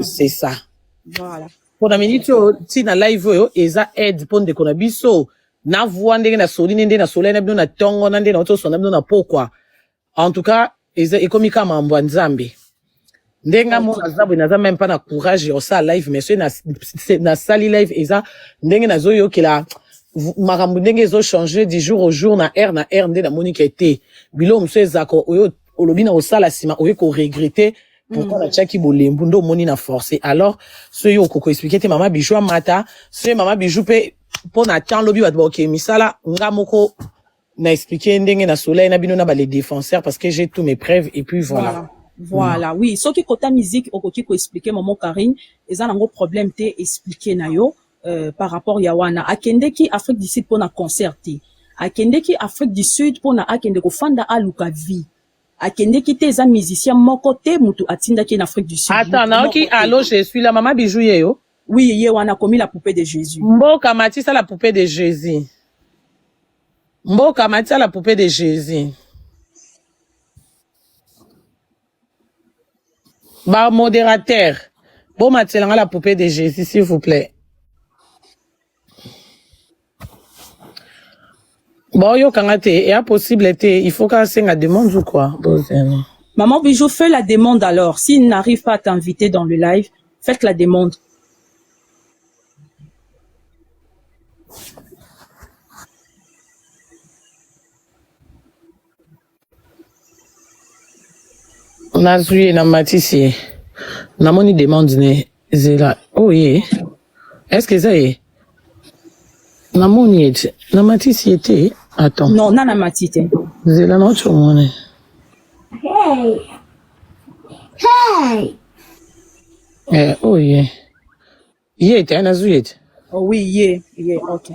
C'est ça. Voilà. Pour la minute, si na live yo, eza aide pour de konabiso. Na voix ndenge na soli ndenge na soleil na bino na tongo na ndenge na oto sona bino na pourquoi. En tout cas, eza ekomika mambo nzambe. Ndenga mo nazabo naza même pas na courage yo ça live mais c'est na sali live eza ndenge na zo yo kila makambo ndenge zo changer du jour au jour na air ndenge na monika été. Bilo mso ezako oyo olobi na osala sima oyo ko regretter. Pourquoi la tchaki bolembu ndo moni na forcé alors ce yo koko expliquer te maman bijou mata ce maman bijou pe pour na temps lobi wat boke misala nga moko na expliquer ndenge na soleil na bino na ba les défenseurs parce que j'ai tous mes preuves et puis voilà. Voilà, oui, ce qui côté musique okoki ko expliquer maman Karine eza nango problème te expliquer na yo par rapport ya wana akende ki Afrique du Sud pour na concerter akende ki Afrique du Sud pour na akende ko fanda aluka vie akende ki te eza musicien moko te mutu atinda ki en Afrique du Sud. Attends, na ok, allô, je suis la maman bijou yo. Oui, ye wana commis la poupée de Jésus. Mboka Matissa la poupée de Jésus. Mboka Matissa la poupée de Jésus. Bah modérateur. Bon Matissa la poupée de Jésus s'il vous plaît. Bon, yo kangate, et a possibilité, il faut qu'elle s'en demande ou quoi? Maman Bijou, fais la demande alors. S'il n'arrive pas à t'inviter dans le live, faites la demande. On a joué dans Matisse. Na moni demande ne zela. Oh yeah. Est-ce que ça est? Na moni na Matisse était. Attends. Non, nana matite. Zela no chomone. Hey. Hey. Oh yeah. Yeah, t'es un zouet. Oh oui, ok.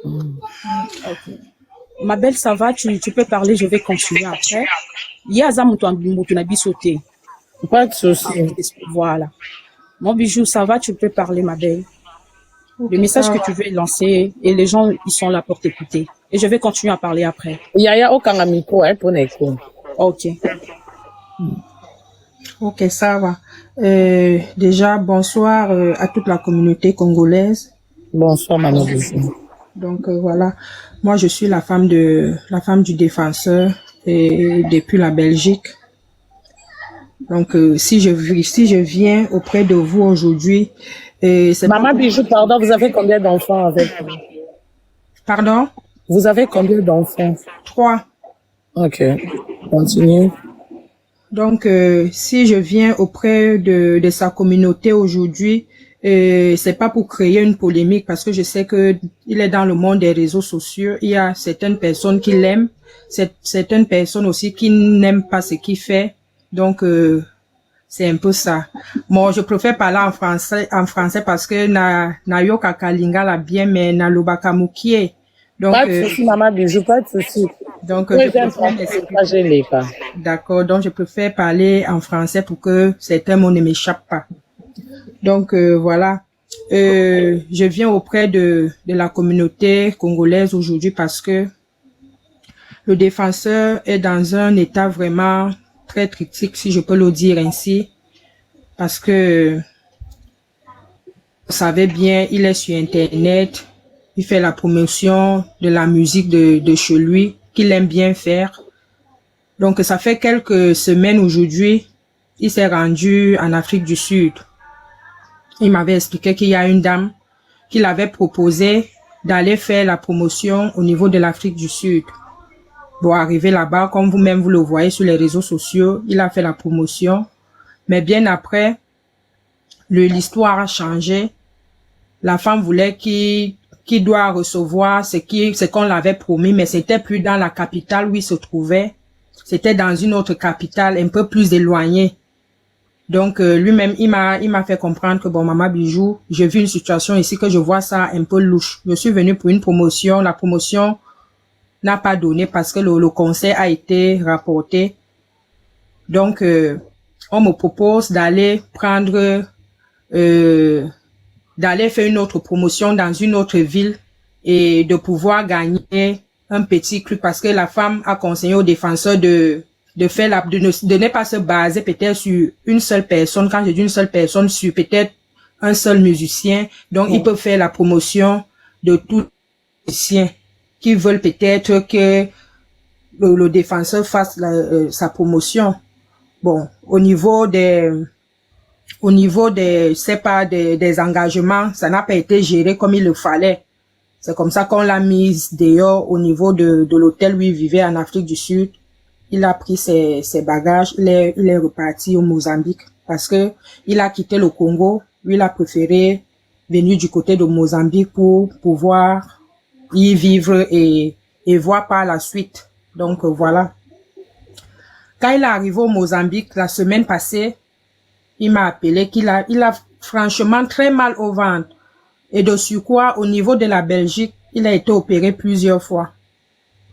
Ok. Ma belle, ça va, tu peux parler, je vais continuer après. Yaza mutu na bisoté. Pas de souci. Voilà. Mon bijou, ça va, tu peux parler, ma belle. Le message que tu veux lancer et les gens, ils sont là pour t'écouter. Et je vais continuer à parler après. Yaya aucun micro, hein, pour n'écouter. Ok. Ok, ça va. Déjà, bonsoir à toute la communauté congolaise. Bonsoir, maman. Donc voilà, moi je suis la femme du défenseur et depuis la Belgique. Donc si je viens auprès de vous aujourd'hui, c'est Maman Bijou, pardon, vous avez combien d'enfants avec vous? Pardon? Vous avez combien d'enfants? 3. Ok, continue. Donc si je viens auprès de sa communauté aujourd'hui, c'est pas pour créer une polémique parce que je sais que il est dans le monde des réseaux sociaux. Il y a certaines personnes qui l'aiment, certaines personnes aussi qui n'aiment pas ce qu'il fait. Donc c'est un peu ça. Moi, je préfère parler en français parce que na yo kakalinga la bien mais na lobaka mukie. Donc pas de souci, maman Bijou, pas de souci. Donc d'accord. Donc je préfère parler en français pour que certains mots ne m'échappent pas. Donc voilà, je viens auprès de la communauté congolaise aujourd'hui parce que le défenseur est dans un état vraiment très critique, si je peux le dire ainsi, parce que vous savez bien, il est sur Internet, il fait la promotion de la musique de chez lui, qu'il aime bien faire. Donc ça fait quelques semaines aujourd'hui, il s'est rendu en Afrique du Sud. Il m'avait expliqué qu'il y a une dame qui l'avait proposé d'aller faire la promotion au niveau de l'Afrique du Sud. Bon, arrivé là-bas, comme vous-même vous le voyez sur les réseaux sociaux, il a fait la promotion. Mais bien après, l'histoire a changé. La femme voulait qu'il doit recevoir ce qu'on l'avait promis, mais c'était plus dans la capitale où il se trouvait. C'était dans une autre capitale un peu plus éloignée. Donc lui-même, il m'a fait comprendre que bon, maman Bijou, j'ai vu une situation ici que je vois ça un peu louche. Je suis venue pour une promotion, la promotion n'a pas donné parce que le conseil a été rapporté. Donc on me propose d'aller prendre d'aller faire une autre promotion dans une autre ville et de pouvoir gagner un petit truc parce que la femme a conseillé aux défenseurs de de faire de ne pas se baser peut-être sur une seule personne. Quand je dis une seule personne, sur peut-être un seul musicien. Donc, il peut faire la promotion de tous les musiciens qui veulent peut-être que le défenseur fasse sa promotion. Bon, au niveau c'est pas des engagements, ça n'a pas été géré comme il le fallait. C'est comme ça qu'on l'a mise dehors au niveau de l'hôtel où il vivait en Afrique du Sud. Il a pris ses bagages, il est reparti au Mozambique parce que il a quitté le Congo. Lui, il a préféré venir du côté de Mozambique pour pouvoir y vivre et voir par la suite. Donc, voilà. Quand il est arrivé au Mozambique la semaine passée, il m'a appelé il a franchement très mal au ventre. Et de surcroît, au niveau de la Belgique, il a été opéré plusieurs fois.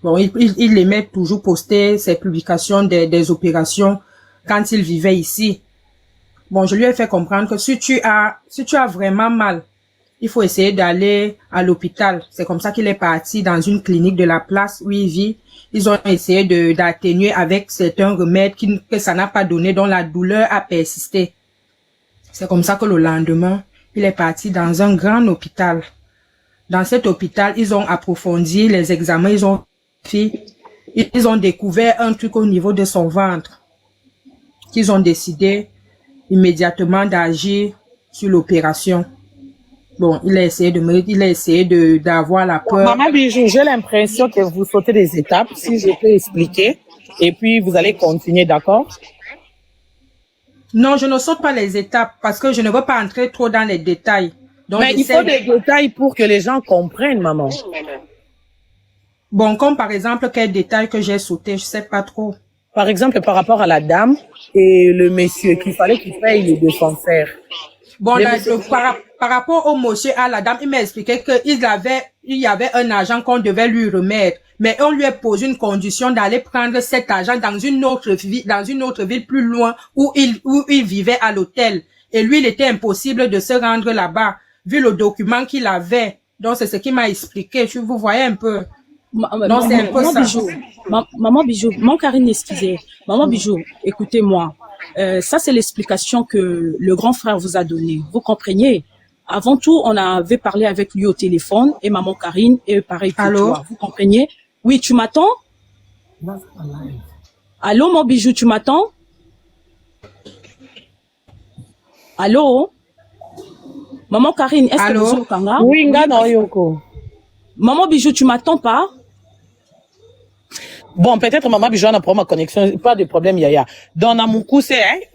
Bon, il aimait toujours poster ses publications des opérations quand il vivait ici. Bon, je lui ai fait comprendre que si tu as vraiment mal, il faut essayer d'aller à l'hôpital. C'est comme ça qu'il est parti dans une clinique de la place où il vit. Ils ont essayé d'atténuer avec certains remèdes que ça n'a pas donné, dont la douleur a persisté. C'est comme ça que le lendemain, il est parti dans un grand hôpital. Dans cet hôpital, ils ont approfondi les examens, ils ont découvert un truc au niveau de son ventre. Qu'ils ont décidé immédiatement d'agir sur l'opération. Bon, il a essayé d'avoir la peur. Maman Bijou, j'ai l'impression que vous sautez des étapes, si je peux expliquer, et puis vous allez continuer, d'accord? Non, je ne saute pas les étapes parce que je ne veux pas entrer trop dans les détails. Donc, mais il faut des détails pour que les gens comprennent, maman. Bon, comme par exemple, quel détail que j'ai sauté, je sais pas trop. Par exemple, par rapport à la dame et le monsieur, qu'il fallait qu'il paye les défenseurs. Bon, par rapport au monsieur à la dame, il m'a expliqué qu'il y avait un argent qu'on devait lui remettre. Mais on lui a posé une condition d'aller prendre cet argent dans une autre ville plus loin où il vivait à l'hôtel. Et lui, il était impossible de se rendre là-bas, vu le document qu'il avait. Donc, c'est ce qu'il m'a expliqué. Vous voyez un peu. Non, c'est un peu ça. Bijou, maman Bijou, mon Karine, excusez. Maman Bijou, écoutez-moi. Ça, c'est l'explication que le grand frère vous a donnée. Vous comprenez? Avant tout, on avait parlé avec lui au téléphone et maman Karine et pareil pour toi. Vous comprenez? Oui, tu m'attends? Allô, mon Bijou, tu m'attends? Allô? Maman Karine, est-ce que vous entendez? Oui, non, Yoko. Maman Bijou, tu m'attends pas? Bon, peut-être maman Bijou a pour ma connexion, pas de problème, Yaya. Dans Namoukou, c'est,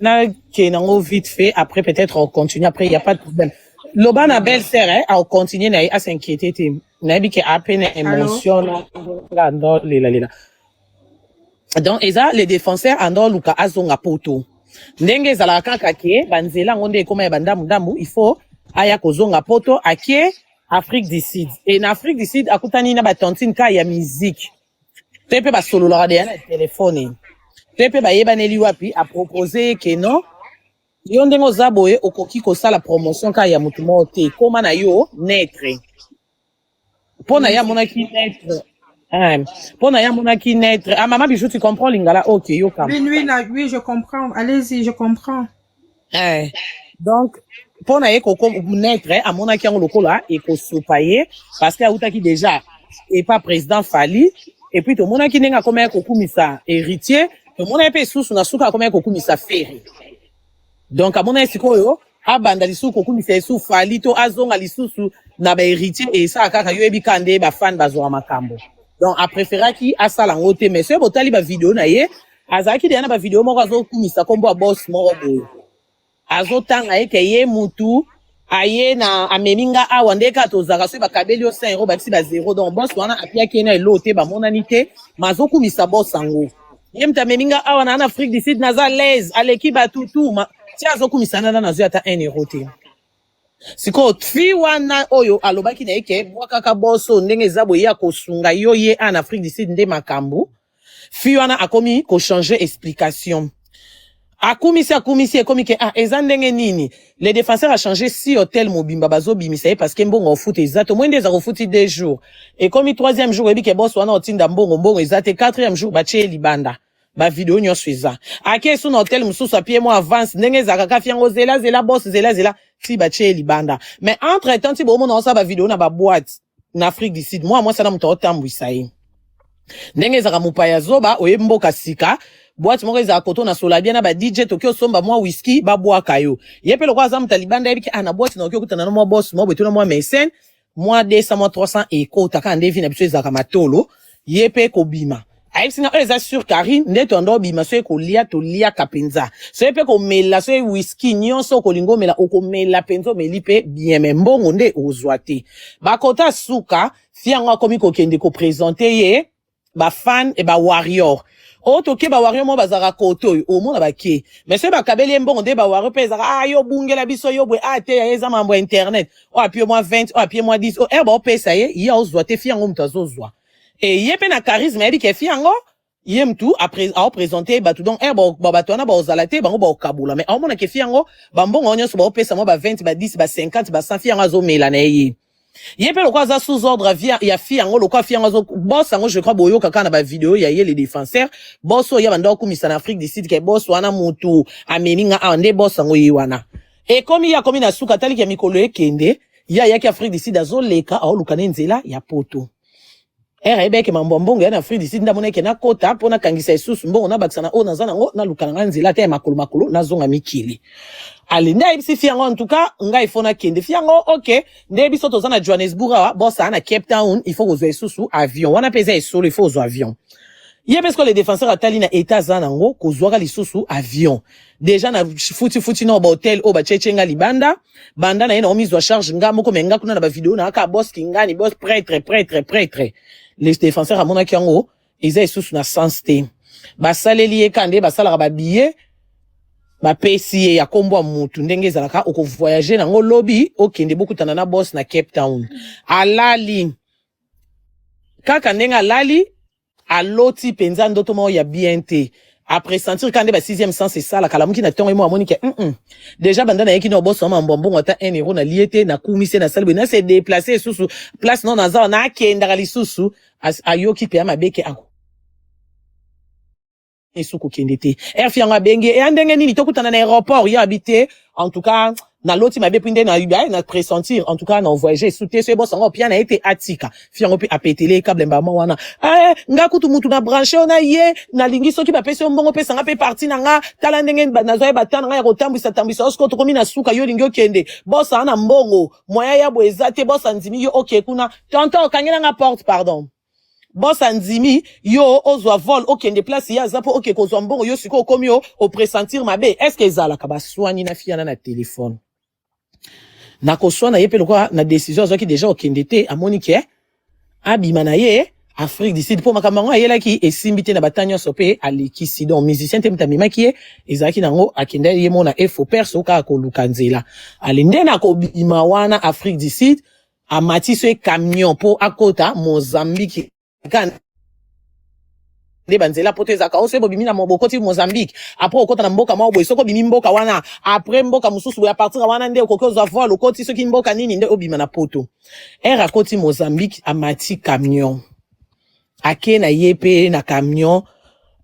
qui est vite fait, après peut-être on continue, après il n'y a pas de problème. Loba na belle-sœur, a continué à s'inquiéter, nabi qui a à peine émotion, donc, les défenseurs, andor luka azonga poto. Ndenge zalaka kake, banzela ngonde koma bandamu, il faut, aya kozonga poto, ake, Afrique du Sud. Et en Afrique du Sud, akutani na batantine ka ya musique. Tepe ba solo la na téléphone. Tepe ba yebaneli wapi a proposé que non. Yo ndengo zaboye okoki ko sala promotion ka ya mutu mote. Koma na yo naître. Pona ya monaki naître. Pona ya monaki naître. Ah maman Bijou, tu comprends lingala? OK, yo kam. Oui, je comprends. Allez-y, je comprends. Donc pona ye koko naître a monaki en lokola et ko sopaye parce que autaki déjà et pas président Fali. Et puis, tout le monde qui n'est pas comme un kokumisa héritier, tout le monde est sous na souka comme un kokumisa ferry. Donc, à mon avis, c'est quoi, abanda lisu kokumisa sous falito azonga lisu na ba héritier et ça akaka yo ebi kande ba fan bazwa makambo. Donc, a préféré qui a ça langote mais ce botali ba vidéo na ye, azaki de na ba vidéo moko azo kumisa kombo boss moko boy. Azo tanga ye ke ye mutu aye na ameminga awa ndeka tozaka so bakabeli yo 5 € bakisi ba 0 donc boss wana apia kena elote ba monanité mazoku misa boss sango yemta meminga awa na Afrique du Sud naza l'aise aleki batutu ti azoku misana na nazo ata 1 € te siko fi wana oyo alobaki na eke mwakaka bosso ndenge zabo ya kosunga yo ye en Afrique du Sud nde makambu fi wana akomi ko changer explication. Akumisi ekomi ke ezandenge nini les défenseurs a changé si hôtel mobimba bazo bimisa parce que mbongo foot exact moins des a foot 2 jours et comme 3e jour ebi ke boss wana otinda mbongo ezate 4e jour bache libanda ba video nyonso eza ake so na hotel mususu apie mo avance ndenge ezaka fiango zela boss zela si ba che libanda mais entre temps ti bo mo na sa ba video na ba boîte na Afrique du Sud moi ça na muto otambwisa ye ndenge ezaka mupaya zoba oyemboka sika boîte moko ezaka koto na sola bien na ba DJ Tokyo somba mwa whisky ba bwaka yo yepe lokwa za mutalibanda yebiki ana boîte na okyo kutana na mwa boss mo beto na mwa mécène mwa 200 mwa 300 eko taka ndevi na biso ezaka matolo yepe kobima ayisinga eza sur Karine ndeto ndo bima so ekolia to lia kapenza so yepe ko mela so whisky nyonso ko lingo mela okomela penzo melipe bien mais mbongo nde ozwate bakota suka fianga komi ko kende ko présenter ye ba fan et ba warrior oto ke ba warrior mo bazaka koto o mona ba ke mais se ba kabeli mbongo nde ba warrior peza yo bungela biso yo bwe ate ya eza mambo internet o apie moi 20 o apie moi 10 o eba o pesa ye ya ozwate fianga mutazozwa et yepe na charisme ebi ke fiango yem tout après a présenter ba tout donc ba batona ba ozalate bango ba okabula mais a mona ke fiango ba mbongo nyonso ba opesa mo ba 20 ba 10 ba 50 ba 100 fiango zo mela na ye yepe lokwa za sous ordre via ya fiango lokwa fiango zo boss ango je crois boyo kaka na ba vidéo ya ye les défenseurs boss o ya banda okumisa na Afrique du Sud ke boss wana mutu ameninga ande boss ango yiwana et comme ya komi na suka tali ke mikolo ekende ya ki Afrique du Sud azoleka a olukana nzela ya poto ebeke mambongo ya na Afrique du Sud ndamona ke na kota pona kangisa isusu mbongo na bakisana o nazana ngo na lukana nzela te makolo na zonga mikili ali nda ibisi fiango en tout cas nga ifona kende fiango OK nde biso tozana Johannesburg wa bossa na Cape Town il faut que zo isusu avion wana pesa isolo il faut zo avion ye parce que les défenseurs atali na état zanango kozwaka lisusu avion déjà na futi no ba hotel o ba chechenga libanda banda na ina omizo charge nga moko menga kuna na ba vidéo na ka boss kingani boss prêtre les défenseurs amona kiango eza isusu na sensité ba saleli e kande ba sala ba billet ba pesi ya kombo mutu ndenge ezalaka oko voyager nango lobby okende bokutana na boss na Cape Town alali kaka ndenge alali aloti penza ndoto mo ya BNT après sentir kande ba 6e sens c'est ça la kalamuki na tongo mo amoni ke déjà bandana yeki no boss ma mbongo ata 1 euro na liete na kumise na salbe na se déplacer susu place non na za na kenda kali susu ayoki pe amabeke ako esuku kendete fianga benge e andenge nini tokutana na aéroport ya habité en tout cas na loti mabe pinde na uba na pressentir en tout cas na voyager souté ce boss ngo pia na été atika fianga pe apetele câble mbama wana nga kutu mutu na branché ona ye na lingi soki ba pese mbongo pesa nga pe parti na nga tala ndenge na zoe batana nga ya kotambisa osko to komi na suka yo lingi okende boss ana mbongo moya ya boezate boss anzimi yo OK kuna tonton kangela nga porte pardon boss anzimi yo ozwa vol okende place ya zapo OK kozwa mbongo yo siko komi yo au pressentir mabe est-ce que ezala ka baswani na fiana na téléphone na koswana yepe lokwa na décision azwaki déjà okende te amoni ke abima na ye Afrique du Sud po makambo ayelaki esimbite na batanya sope alekisi donc musicien te mutamimaki ye ezaki nango akende ye mona efo perso ka ko lukanzela alinde na ko bima wana Afrique du Sud amati so camion po akota Mozambique kan de banzela poteza ka ose bobimi na mobokoti Mozambique après okota na mboka mawo boisoko bimi mboka wana après mboka mususu ya partir wana nde okokoza voile okoti soki mboka nini nde obima na poto era koti Mozambique amati camion ake na yepe na camion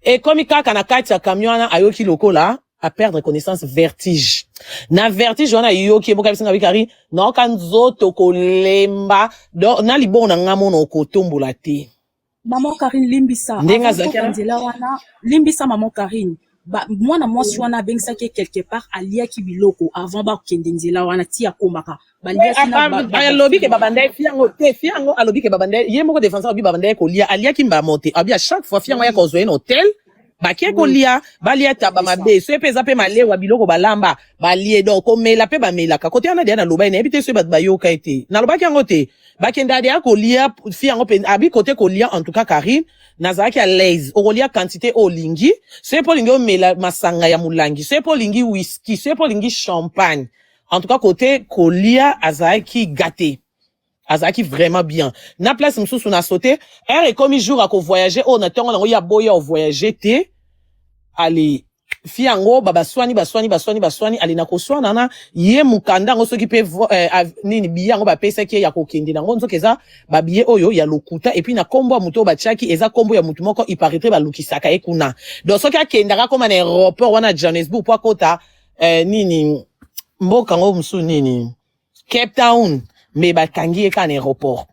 et comme kaka na kati ya camion na ayoki lokola à perdre connaissance vertige na vertige wana yoki boka bisinga bikari na kanzoto kolemba do na libona ngamono okotombola te Maman Karine limbisa Ndenga avant zakara. kokandela wana limbisa maman Karine ba mwana mwasi wana bengisa ke quelque part alia ki biloko avant ba kende nzela wana ti akomaka balia sina alobi ke babandai fiango te fiango alobi ke babandai ye moko défenseur abi babandai ko lia alia ki mba monter abi à chaque fois fiango ya ko zo en hôtel bakie ko lia balia taba mabe so epeza pe malewa biloko balamba balie donc komela pe bamela ka kote ana dia na loba ene ebite so bat bayoka ete na loba ki yango te bakenda dia ko lia fiango pe abi kote ko lia en tout cas Karine nazaki à l'aise o lia quantité o lingi so epo lingi o mela masanga ya mulangi so epo lingi whisky so epo lingi champagne en tout cas côté ko lia azaki gâté azaki vraiment bien na place msusu na sauté er et comme jour à ko voyager on a tongo na ya boya au voyager te allez fi yango baswani alina koswana na ye mukanda ngo soki pe nini biya ngo bapesa ki ya kokende nango nzoka eza babiye oyo ya lokuta et puis na kombo muto bachaki eza kombo ya mutu moko iparaîtrait balukisaka ekuna donc soki akendaka koma na aéroport wana Johannesburg po kota nini mboka ngo musu nini Cape Town me bakangi eka na aéroport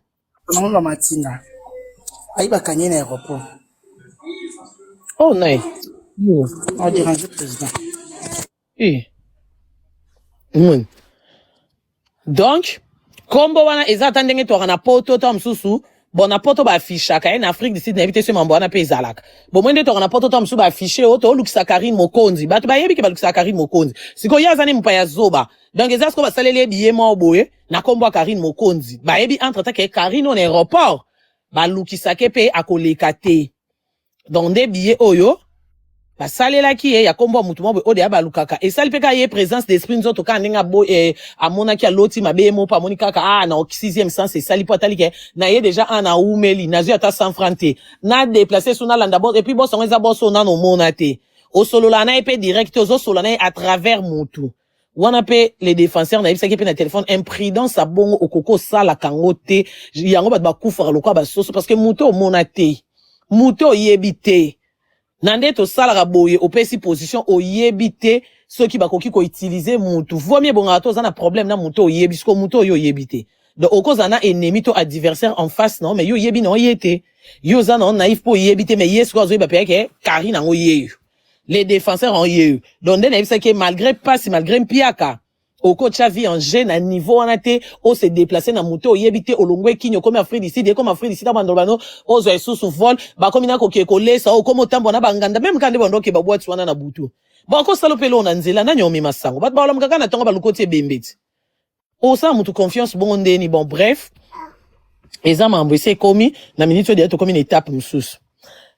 non matina ayi bakangi na aéroport oh non yo on dérange président donc kombo wana eza tandenge to na poto to msusu bona poto ba affichaka en Afrique du Sud na éviter ce mambo wana pe ezalaka bon mwende to na poto to msusu ba afficher oto lukisa Karine Mokonzi bato ba yebi ke ba lukisa Karine Mokonzi siko yazani mpaya zoba donc eza sko ba salele biye mo boye na kombo Karine Mokonzi ba yebi entre ta ke Karine on aéroport ba lukisa ke pe akoleka te donc des billets oyo basalela ki ya kombo mutu mo ode abalukaka esali pe ka ye présence d'esprit nzoto ka ndinga bo amona ki aloti mabe mo pa monika ka na 6e sens esali po atali ke na ye déjà ana umeli na zio ata 100 francs te na déplacer sona landa bo et puis bo songa za bo sona no mona te o solo la na pe direct ozo solo na à travers mutu wana pe les défenseurs na yebisa ki pe na téléphone imprudence a bongo okoko sala kangote yango bat ba kufara lokwa ba soso parce que mutu o mona te mutu o yebite nande to salaka boye opesi position oyebite ceux qui bakoki ko utiliser mutu vomie bonga to za na problème na mutu oyebi sko mutu yo yebite donc okoza na ennemi to adversaire en face non mais yo yebi non yete yo za non naïf po yebite mais yes ko zo ba peke Karine ngo yeyu les défenseurs ont yeyu donc na yebisa ke malgré passe malgré mpiaka oko chavi en jeune à niveau on a été o se déplacer na mutu oyebite olongwe kinyo comme Afrique du Sud comme Afrique du Sud bandolbano ozo esusu vol ba komina ko kolesa o comme tambo na banganda même quand bondo ke ba boîte wana na butu bon ko salopelo na nzela na nyomi masango bat ba olamka kana tonga ba lukoti bembeti o sa mutu confiance bon ndeni bon bref eza mambo ese komi na minute de to komi une étape mususu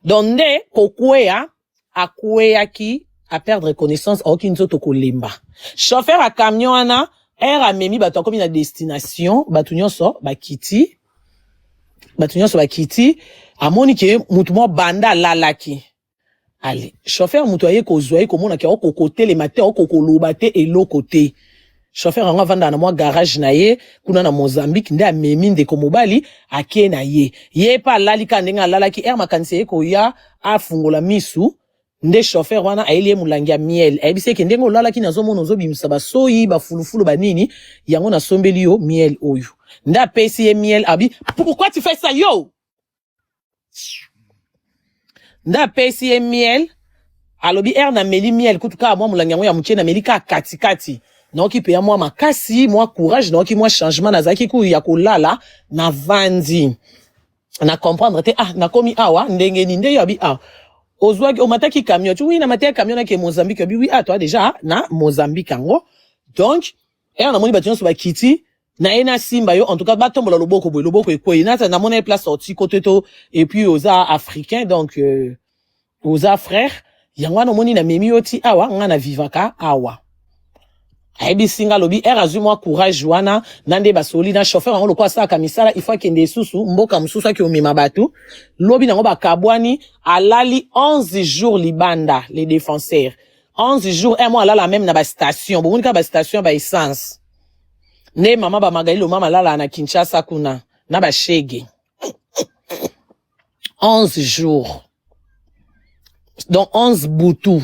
donc nde kokwea akwea ki à perdre connaissance à aucune autre kolemba chauffeur à camion ana a memi bato comme une destination bato nyonso ba kiti amoni ke mutu mo banda lalaki allez chauffeur mutu aye ko zoye ko mona ke o kokote le matin o kokoloba te eloko te chauffeur anga vanda na moi garage na ye kuna na Mozambique nde amemi ndeko mobali ake na ye pa lalika ndenga lalaki makanisi ye ko ya afungola misu nde chauffeur wana aelie mulangi ya miel ayebise ke ndengo lala ki nazomona ozobimisa basoyi bafulufulu banini yango na sombeli yo miel oyo nde apesi ye miel abi pourquoi tu fais ça yo nde apesi ye miel alobi na meli miel kutuka mwa mulangi yango ya mutie na meli ka katikati naoki pe ya mwa makasi mwa courage naoki mwa changement nazaki ku ya kolala na vandi na comprendre te na komi awa ndenge ni nde yo abi ozwaki omataki camion tu oui na mataki camion na ke Mozambique bi oui toi déjà na Mozambique ango donc na moni batinyo so bakiti na ena simba yo en tout cas batombola loboko ekwe na mona place sorti côté to et puis aux africains donc aux frères yango na moni na memi oti awa nga na vivaka awa aibi singa lobi azu moi courage wana nande basoli na chauffeur ngo lokwa saka misala il faut kende susu mboka mususu ki omema batu lobi nango bakabwani alali 11 jours libanda les défenseurs 11 jours mois alala même na ba station bomunika ba station ba essence ne mama ba magalilo mama lala na Kinshasa kuna na ba shege 11 jours donc 11 butu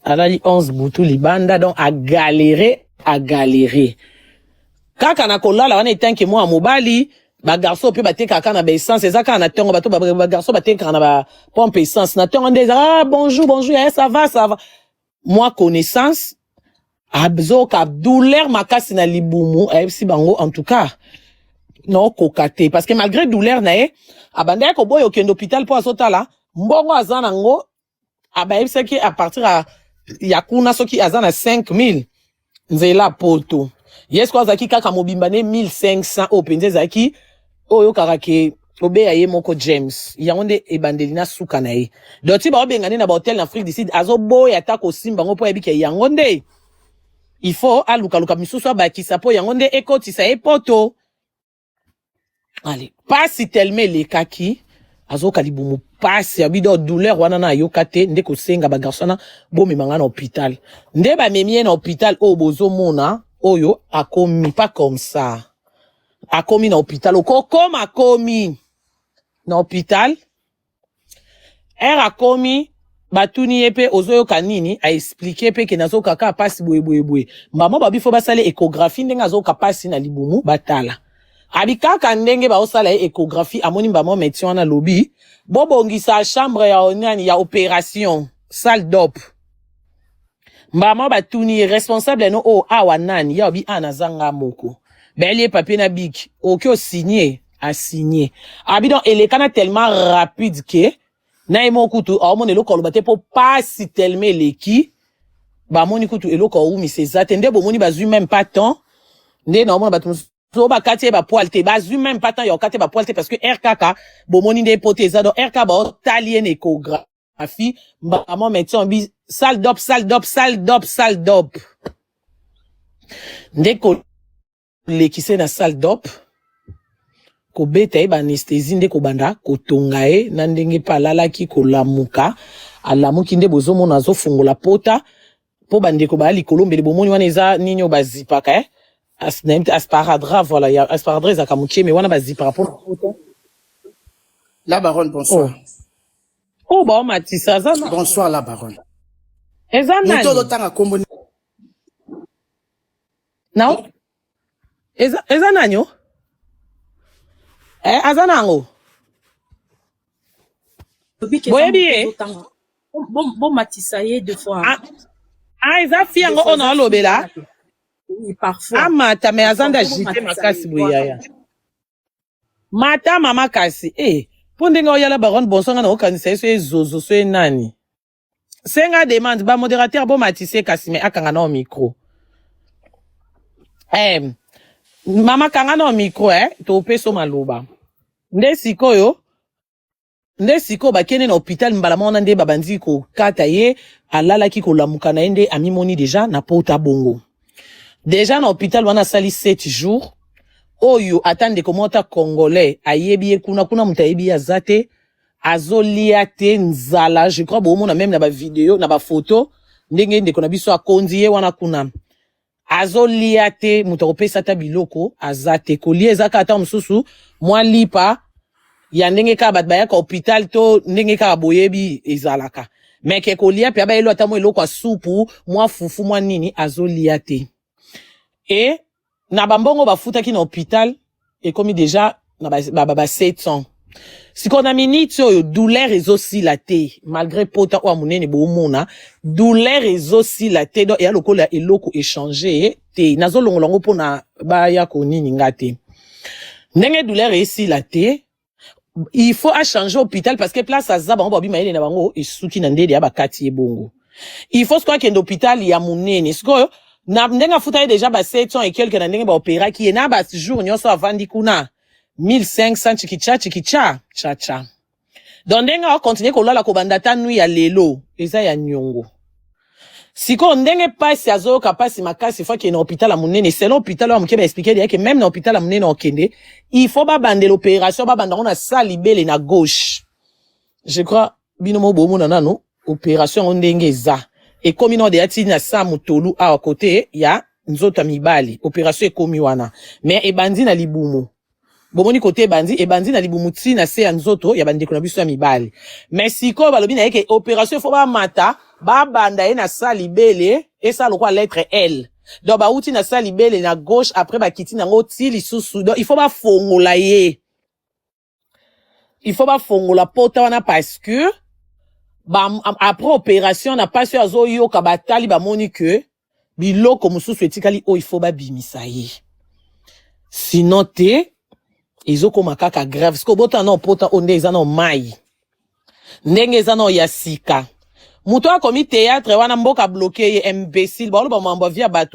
alali 11 butu libanda donc a galérer kaka na kolala wana etanke moi mobali ba garçon pe bateka kana ba essence ezaka na tongo bato ba garçon bateka na ba pompe essence na tongo ndeza bonjour ça va moi connaissance abzoka douleur makasi na libumu si bango en tout cas non kokate parce que malgré douleur na abanda ko boyo kendo hôpital po azotala mbongo azana ngo abayebisa ki à partir à yakuna soki azana 5000 nzela poto yes kwa zaki kaka mobimbane 1500 openze zaki oyo karake obeya ye moko James yango nde ebandelina suka na ye doti ba obengane na ba hotel na Afrique du Sud azo boya ta ko simba ngo po yebike yango nde il faut aluka misusu abakisa po yango nde ekotisa e poto allez pas si tellement les kaki azoka libumu pasi abido douleur wana na yoka te nde kosenga ba garçon na bomemanga na hôpital nde ba memie na hôpital o bozomona oyo akomi pas comme ça akomi na hôpital okokoma akomi na hôpital akomi batuni ye pe ozoyoka nini a expliquer pe ke nazoka ka pasi boye mama babifo basale échographie ndenga azoka pasi na libumu batala abikaka ndenge ba osala échographie amoni mbamo médecin wana lobi bobongisa chambre ya onani ya opération salle d'op mbamo batuni responsable no o awa nani ya obi anazanga moko belie papier na big okyo signer a signer abidon elekana tellement rapide que na emo kutu amone eloko lobate po pasi tellement leki ba moni kutu eloko umi sezate nde bomoni bazui même pas temps nde na omona batu so ba kati ba poil te bazui même pas temps yo kati ba poil te parce que RKK bomoni nde poteza donc RK ba talien échographie ba mo médecin bi salle d'op nde ko lekise na salle d'op ko beta ba anesthésie nde ko banda ko tonga e na ndenge palala ki ko lamuka alamuki nde bozomona azofungola pota po bande ko ba likolo mbele bomoni wana eza ninyo bazipaka asparadrap voilà ya asparadrap za kamukie mais wana bazipaka po pota La baronne, bonsoir. oh ba matisa zana Bonsoir, la baronne. eza nani Moto lotanga kombo. non eza nanyo azanango boyebi Bon matisa ye deux fois. eza fi yango ono alobela Oui, parfois. amata me azanda jite makasi boyaya mata mama kasi po ndenge oyala baronne bonsonga na okanisa yeso ezozo so nani senga demande ba modérateur bo matise kasi me akanga na micro mama kanga na micro to peso maloba nde sikoyo bakene na hôpital mbala mona nde babandi ko kata ye alalaki ko lamuka na ende amimoni déjà na pota bongo déjà na hôpital wana sali 7 jours oyo atande komota congolais ayebi kuna mutayebi azate azolia te nzala je crois bomona même na ba vidéo na ba photo ndenge ndeko na biso akondi ye wana kuna azolia te mutopesa ta biloko azate kolia ezaka ata mususu mwa lipa ya ndenge ka bat baya ka hôpital to ndenge ka boyebi ezalaka meke kolia pe abayelo ata mo eloko supu mwa fufu mwa nini azolia te na bambongo bafutaki na hôpital ekomi déjà na ba 700 siko na minute oyo douleur ezosila te malgré pota o amunene bomona douleur ezosila te donc ya lokola eloko échanger te nazolongola ngo pona baya ko nini ngate ndenge douleur esila te il faut à changer hôpital parce que place aza bango babi mayele na bango esuki na ndede ya bakati ebongo il faut quoi que hôpital ya munene siko na ndenge futa déjà ba 700 et quelques na ndenge ba opéra ki na ba jour nyonso avandi kuna 1500 chikicha cha donc ndenge a continuer ko lala ko bandata nui ya lelo eza ya nyongo siko ndenge pasi azoka pasi makasi fois que na hôpital amunene c'est l'hôpital amuke ba expliquer dire que même na hôpital amunene okende il faut ba bande l'opération ba bande na salle libele na gauche je crois binomo bomona nano opération ndenge eza et comme ino de ati na sa mutolu a côté ya nzota mibali opération ekomi wana mais ebandi na libumu bomoni côté ebandi na libumu ti na se ya nzoto ya bandeko na biso ya mibali mais siko balobi na yeke opération fo ba mata ba banda ye na sa libele et ça lokwa lettre L donc ba uti na sa libele na gauche après ba kiti na ngo ti lisusu donc il faut ba fongola ye il faut ba fongola pota wana parce que après opération na pas sur azo yo kabatali ba moni que biloko mususu etikali o il faut ba bimisa ye sinon te ezokoma kaka grave siko bota na pota onde eza na mai ndenge eza na ya sika muto akomi théâtre wana mboka bloqué imbécile ba lo ba mambo via batu